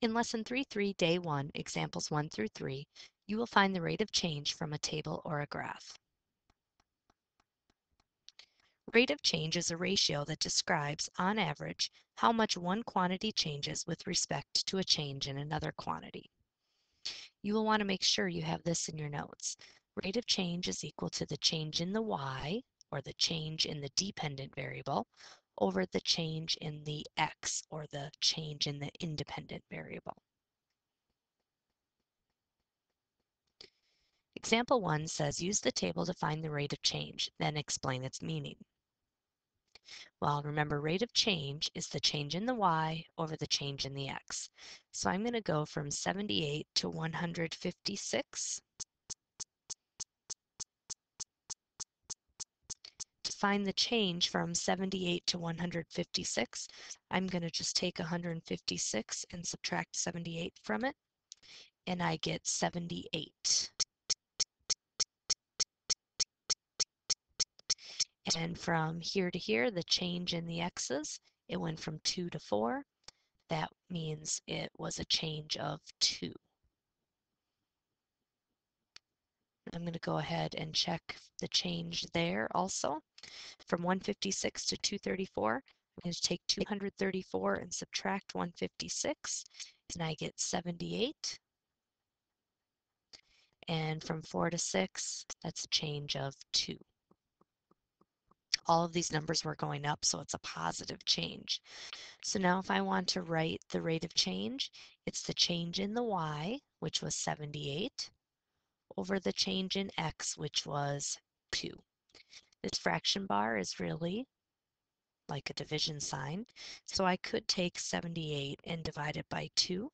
In Lesson 3.3, Day 1, Examples 1 through 3, you will find the rate of change from a table or a graph. Rate of change is a ratio that describes, on average, how much one quantity changes with respect to a change in another quantity. You will want to make sure you have this in your notes. Rate of change is equal to the change in the y, or the change in the dependent variable, over the change in the x, or the change in the independent variable. Example 1 says use the table to find the rate of change, then explain its meaning. Well, remember, rate of change is the change in the y over the change in the x. So I'm going to go from 78 to 156. To find the change from 78 to 156, I'm going to just take 156 and subtract 78 from it, and I get 78. And from here to here, the change in the x's, it went from 2 to 4. That means it was a change of 2. I'm going to go ahead and check the change there also. From 156 to 234, I'm going to take 234 and subtract 156, and I get 78. And from 4 to 6, that's a change of 2. All of these numbers were going up, so it's a positive change. So now if I want to write the rate of change, it's the change in the y, which was 78, over the change in x, which was 2. This fraction bar is really like a division sign, so I could take 78 and divide it by 2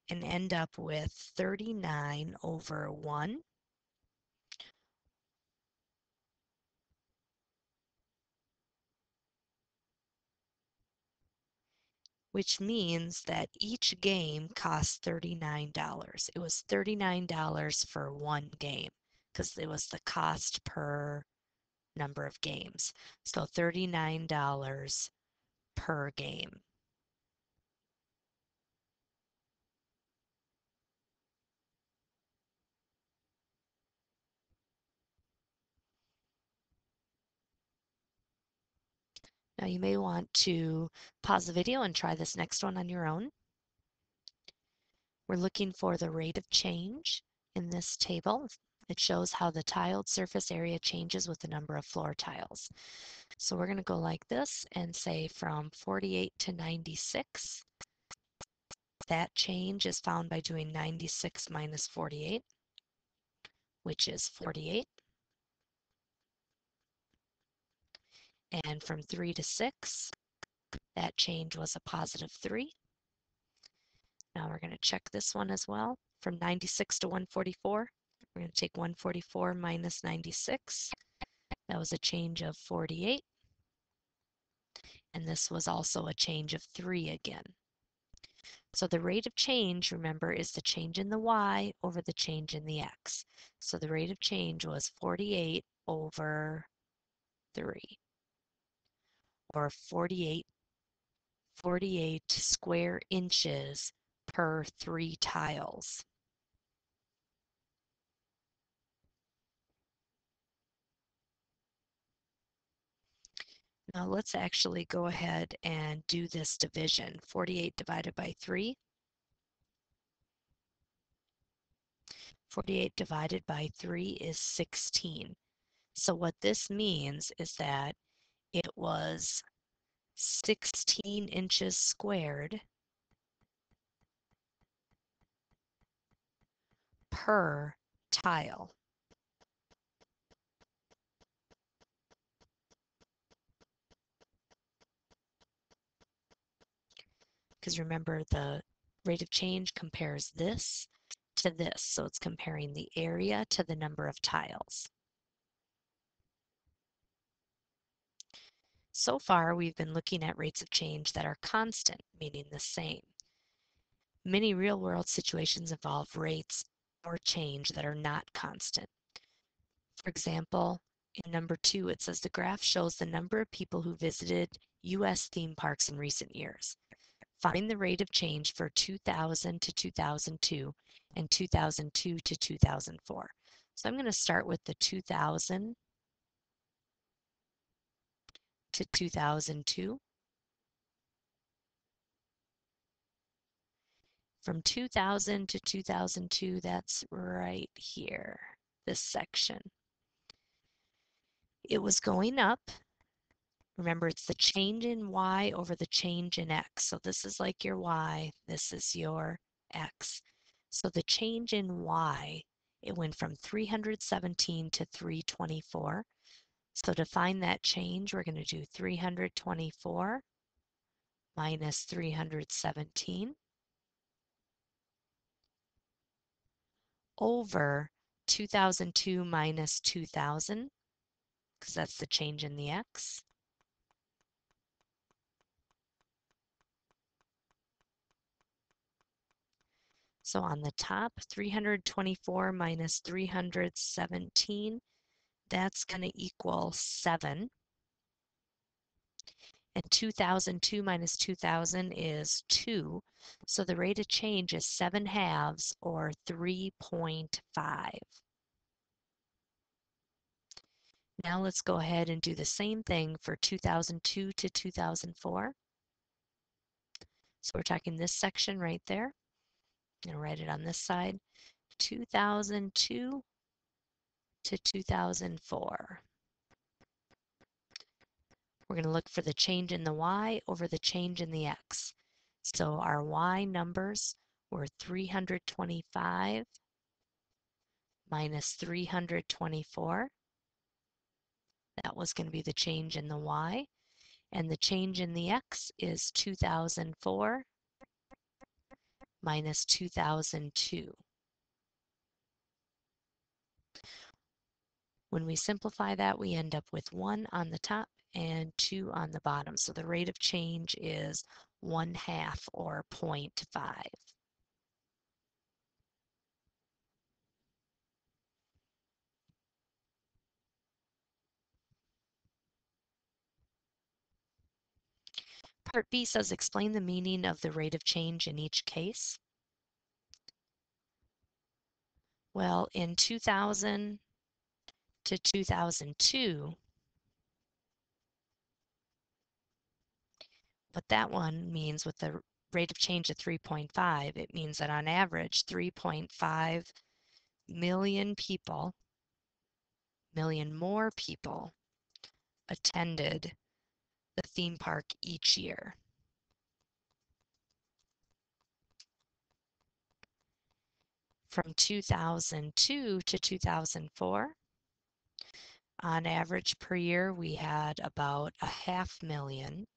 and end up with 39 over 1. Which means that each game cost $39. It was $39 for one game because it was the cost per number of games. So $39 per game. Now you may want to pause the video and try this next one on your own. We're looking for the rate of change in this table. It shows how the tiled surface area changes with the number of floor tiles. So we're going to go like this and say from 48 to 96. That change is found by doing 96 minus 48, which is 48. And from 3 to 6, that change was a positive 3. Now we're going to check this one as well. From 96 to 144, we're going to take 144 minus 96. That was a change of 48. And this was also a change of 3 again. So the rate of change, remember, is the change in the y over the change in the x. So the rate of change was 48 over 3, or 48 square inches per 3 tiles. Now let's actually go ahead and do this division. 48 divided by 3. 48 divided by 3 is 16. So what this means is that it was 16 inches squared per tile. Because remember, the rate of change compares this to this, so it's comparing the area to the number of tiles. So far, we've been looking at rates of change that are constant, meaning the same. Many real-world situations involve rates or change that are not constant. For example, in number 2, it says the graph shows the number of people who visited U.S. theme parks in recent years. Find the rate of change for 2000 to 2002 and 2002 to 2004. So I'm going to start with the 2000 to 2002. From 2000 to 2002, that's right here, this section. It was going up. Remember, it's the change in y over the change in x. So this is like your y, this is your x. So the change in y, it went from 317 to 324. So to find that change, we're going to do 324 minus 317 over 2002 minus 2000, because that's the change in the x. So on the top, 324 minus 317, that's going to equal 7. And 2002 minus 2000 is 2. So the rate of change is 7/2 or 3.5. Now let's go ahead and do the same thing for 2002 to 2004. So we're talking this section right there. I'm going to write it on this side. 2002 to 2004. We're going to look for the change in the y over the change in the x. So our y numbers were 325 minus 324. That was going to be the change in the y. And the change in the x is 2004 minus 2002. When we simplify that, we end up with 1 on the top and 2 on the bottom. So the rate of change is 1/2 or 0.5. Part B says explain the meaning of the rate of change in each case. Well, in 2000 to 2002, what that one means with the rate of change of 3.5, it means that on average 3.5 million people, million more people attended the theme park each year. From 2002 to 2004, on average per year, we had about 500,000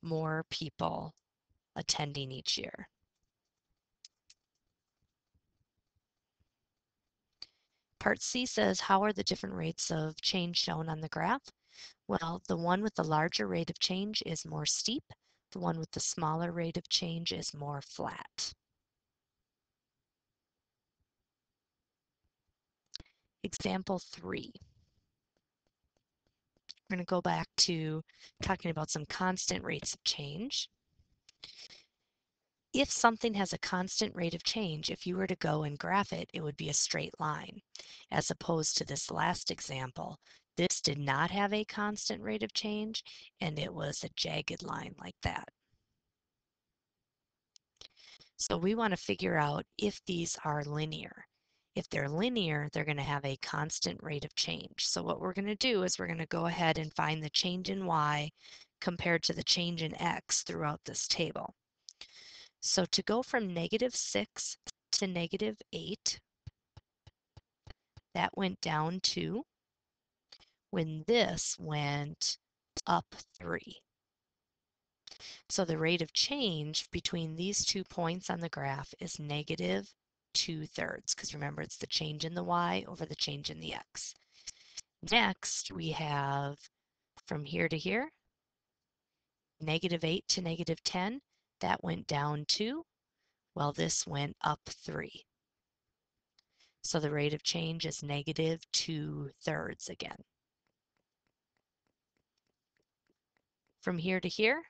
more people attending each year. Part C says, how are the different rates of change shown on the graph? Well, the one with the larger rate of change is more steep. The one with the smaller rate of change is more flat. Example 3. We're going to go back to talking about some constant rates of change. If something has a constant rate of change, if you were to go and graph it, it would be a straight line. As opposed to this last example, this did not have a constant rate of change, and it was a jagged line like that. So we want to figure out if these are linear. If they're linear, they're going to have a constant rate of change. So what we're going to do is we're going to go ahead and find the change in y compared to the change in x throughout this table. So to go from -6 to -8, that went down 2 when this went up 3. So the rate of change between these 2 points on the graph is -2/3, because remember it's the change in the y over the change in the x. Next we have from here to here, -8 to -10, that went down 2, while this went up 3. So the rate of change is -2/3 again. From here to here,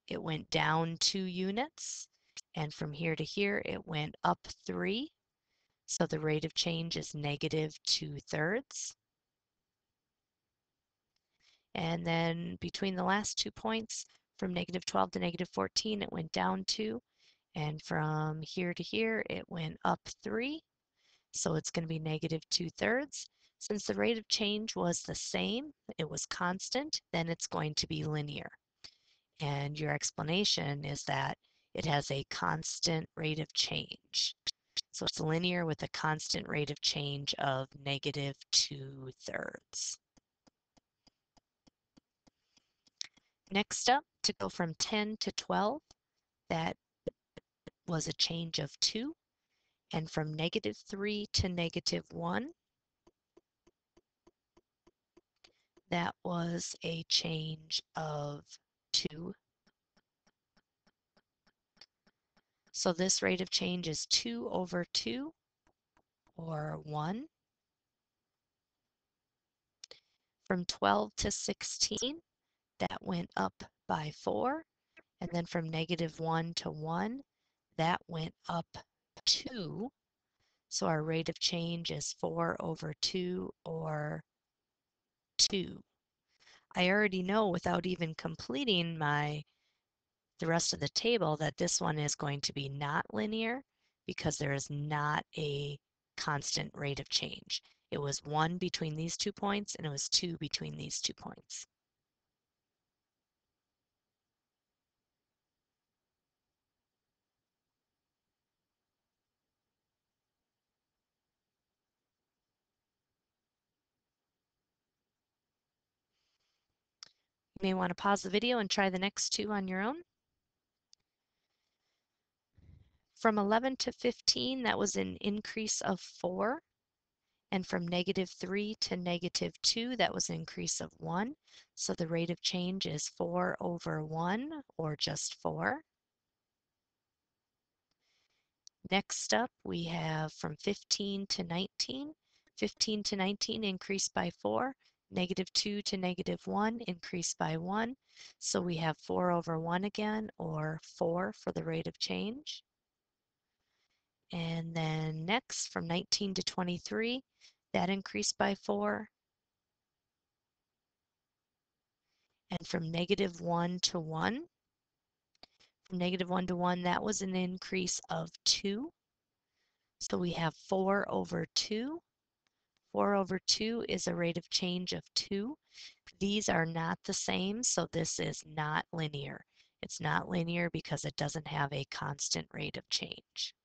it went down 2 units, and from here to here, it went up 3. So the rate of change is negative 2/3. And then between the last 2 points, from negative 12 to negative 14, it went down 2. And from here to here, it went up 3. So it's going to be negative 2/3. Since the rate of change was the same, it was constant, then it's going to be linear. And your explanation is that it has a constant rate of change. So it's linear with a constant rate of change of negative 2/3. Next up, to go from 10 to 12, that was a change of 2. And from negative 3 to negative 1, that was a change of 2. So this rate of change is 2 over 2, or 1. From 12 to 16, that went up by 4. And then from negative 1 to 1, that went up 2. So our rate of change is 4 over 2, or 2. I already know without even completing the rest of the table that this one is going to be not linear because there is not a constant rate of change. It was 1 between these 2 points and it was 2 between these 2 points. You may want to pause the video and try the next 2 on your own. From 11 to 15, that was an increase of 4. And from negative 3 to negative 2, that was an increase of 1. So the rate of change is 4 over 1, or just 4. Next up, we have from 15 to 19. 15 to 19 increased by 4. Negative 2 to negative 1 increased by 1. So we have 4 over 1 again, or 4 for the rate of change. And then next, from 19 to 23, that increased by 4. And from negative 1 to 1, from negative 1 to 1, that was an increase of 2. So we have 4 over 2. 4 over 2 is a rate of change of 2. These are not the same, so this is not linear. It's not linear because it doesn't have a constant rate of change.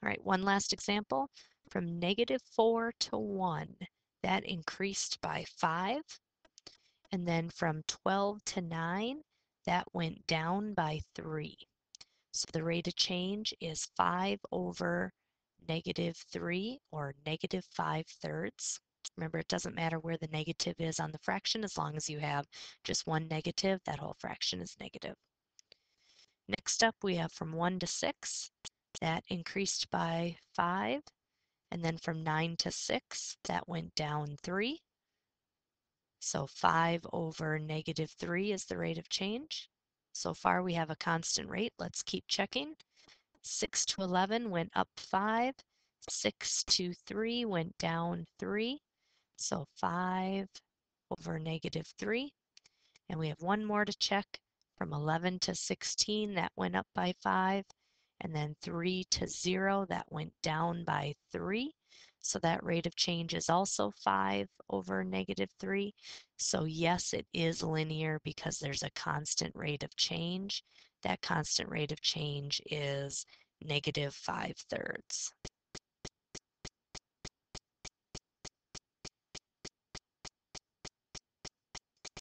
All right, one last example. From negative 4 to 1, that increased by 5. And then from 12 to 9, that went down by 3. So the rate of change is 5 over negative 3, or negative 5/3. Remember, it doesn't matter where the negative is on the fraction. As long as you have just one negative, that whole fraction is negative. Next up, we have from 1 to 6. That increased by 5. And then from 9 to 6, that went down 3. So 5 over negative 3 is the rate of change. So far we have a constant rate. Let's keep checking. 6 to 11 went up 5. 6 to 3 went down 3. So 5 over negative 3. And we have one more to check. From 11 to 16, that went up by 5. And then 3 to 0, that went down by 3. So that rate of change is also 5 over negative 3. So yes, it is linear because there's a constant rate of change. That constant rate of change is negative 5/3.